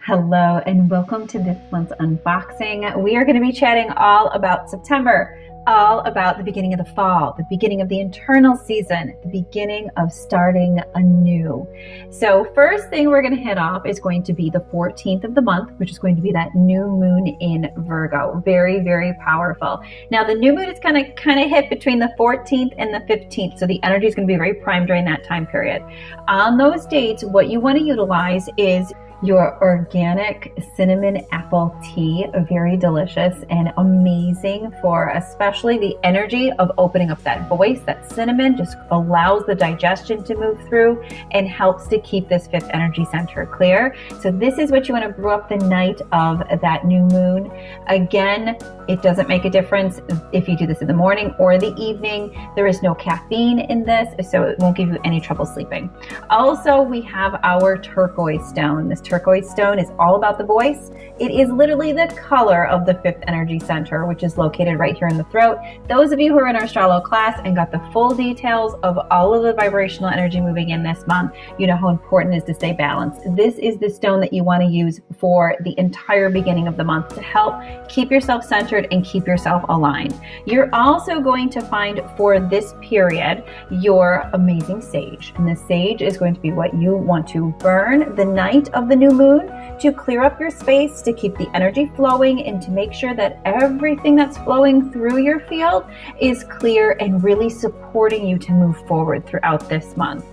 Hello and welcome to this month's unboxing. We are going to be chatting all about September, all about the beginning of the fall, the beginning of the internal season, the beginning of starting anew. So first thing we're going to hit off is going to be the 14th of the month, which is going to be that new moon in Virgo. Very, very powerful. Now the new moon is kind of hit between the 14th and the 15th. So the energy is going to be very prime during that time period. On those dates, what you want to utilize is your organic cinnamon apple tea, very delicious and amazing for especially the energy of opening up that voice. That cinnamon just allows the digestion to move through and helps to keep this fifth energy center clear. So this is what you want to brew up the night of that new moon. Again, it doesn't make a difference if you do this in the morning or the evening. There is no caffeine in this, so it won't give you any trouble sleeping. Also, we have our turquoise stone. This turquoise stone is all about the voice. It is literally the color of the fifth energy center, which is located right here in the throat. Those of you who are in our Astrolo class and got the full details of all of the vibrational energy moving in this month, you know how important it is to stay balanced. This is the stone that you want to use for the entire beginning of the month to help keep yourself centered and keep yourself aligned. You're also going to find for this period your amazing sage. And the sage is going to be what you want to burn the night of the new moon to clear up your space, to keep the energy flowing, and to make sure that everything that's flowing through your field is clear and really supporting you to move forward throughout this month.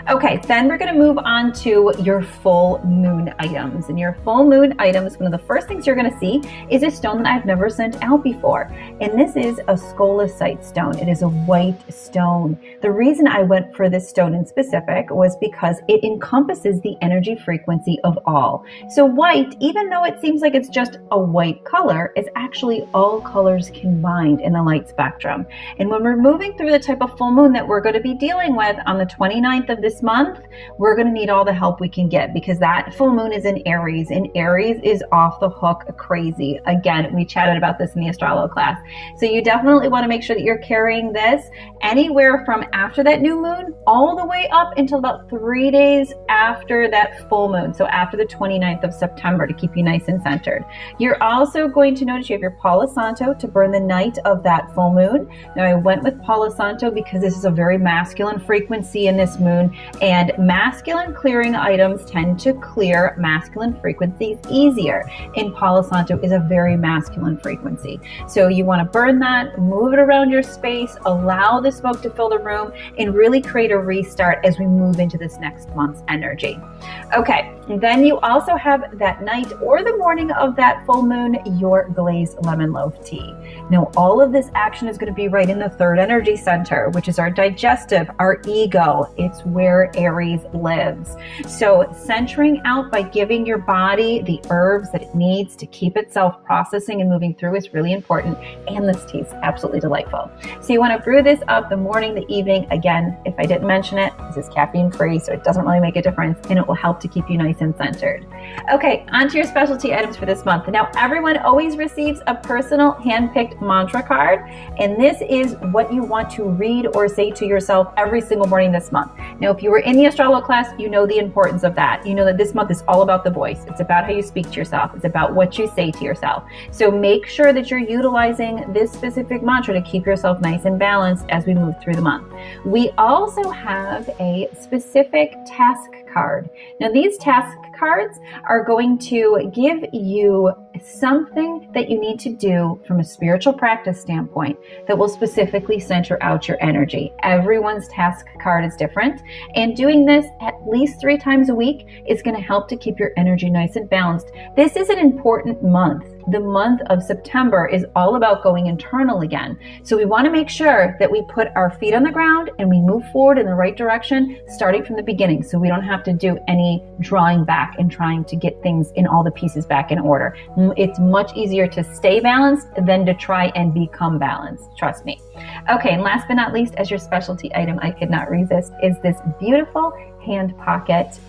Okay, then we're going to move on to your full moon items. And your full moon items, one of the first things you're going to see is a stone that I've never sent out before. And this is a Scolecite stone. It is a white stone. The reason I went for this stone in specific was because it encompasses the energy frequency of all. So white, even though it seems like it's just a white color, is actually all colors combined in the light spectrum. And when we're moving through the type of full moon that we're going to be dealing with on the 29th of this month, we're going to need all the help we can get because that full moon is in Aries, and Aries is off the hook crazy. Again, we chatted about this in the Astrolo class. So you definitely want to make sure that you're carrying this anywhere from after that new moon all the way up until about 3 days after that full moon. So after the 29th of September to keep you nice and centered. You're also going to notice you have your Palo Santo to burn the night of that full moon. Now I went with Palo Santo because this is a very masculine frequency in this moon, and masculine clearing items tend to clear masculine frequencies easier. And Palo Santo is a very masculine frequency. So you want to burn that, move it around your space, allow the smoke to fill the room, and really create a restart as we move into this next month's energy. Okay, then you also have that night or the morning of that full moon, your glazed lemon loaf tea. Now, all of this action is going to be right in the third energy center, which is our digestive, our ego. It's where Aries lives. So centering out by giving your body the herbs that it needs to keep itself processing and moving through is really important. And this tea is absolutely delightful. So you want to brew this up the morning, the evening. Again, if I didn't mention it, this is caffeine free, so it doesn't really make a difference, and it will help to keep you nice and centered. Okay, on to your specialty items for this month. Now, everyone always receives a personal hand-picked mantra card, and this is what you want to read or say to yourself every single morning this month. Now, if you were in the Astrolo class, you know the importance of that. You know that this month is all about the voice. It's about how you speak to yourself. It's about what you say to yourself. So make sure that you're utilizing this specific mantra to keep yourself nice and balanced as we move through the month. We also have a specific task card. Now, these task cards are going to give you something that you need to do from a spiritual practice standpoint that will specifically center out your energy. Everyone's task card is different, and doing this at least 3 times a week is going to help to keep your energy nice and balanced. This is an important month. The month of September is all about going internal again. So we want to make sure that we put our feet on the ground and we move forward in the right direction, starting from the beginning, so we don't have to do any drawing back and trying to get things in all the pieces back in order. It's much easier to stay balanced than to try and become balanced. Trust me. Okay, and last but not least, as your specialty item, I could not resist, is this beautiful hand pocket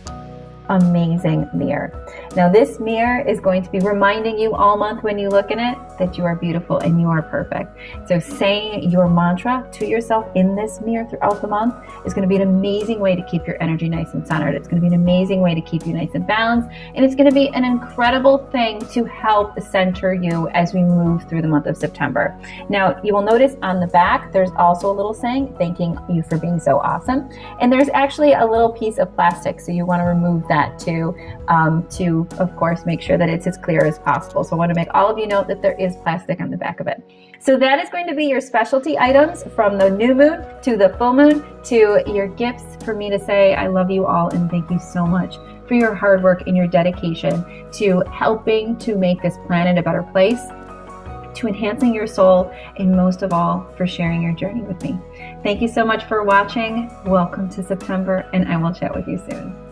amazing mirror. Now this mirror is going to be reminding you all month when you look in it that you are beautiful and you are perfect. So saying your mantra to yourself in this mirror throughout the month is going to be an amazing way to keep your energy nice and centered. It's going to be an amazing way to keep you nice and balanced, and it's going to be an incredible thing to help center you as we move through the month of September. Now you will notice on the back there's also a little saying thanking you for being so awesome, and there's actually a little piece of plastic, so you want to remove that to of course make sure that it's as clear as possible. So I want to make all of you know that there is plastic on the back of it. So that is going to be your specialty items from the new moon to the full moon, to your gifts for me to say I love you all and thank you so much for your hard work and your dedication to helping to make this planet a better place, to enhancing your soul, and most of all for sharing your journey with me. Thank you so much for watching. Welcome to September, and I will chat with you soon.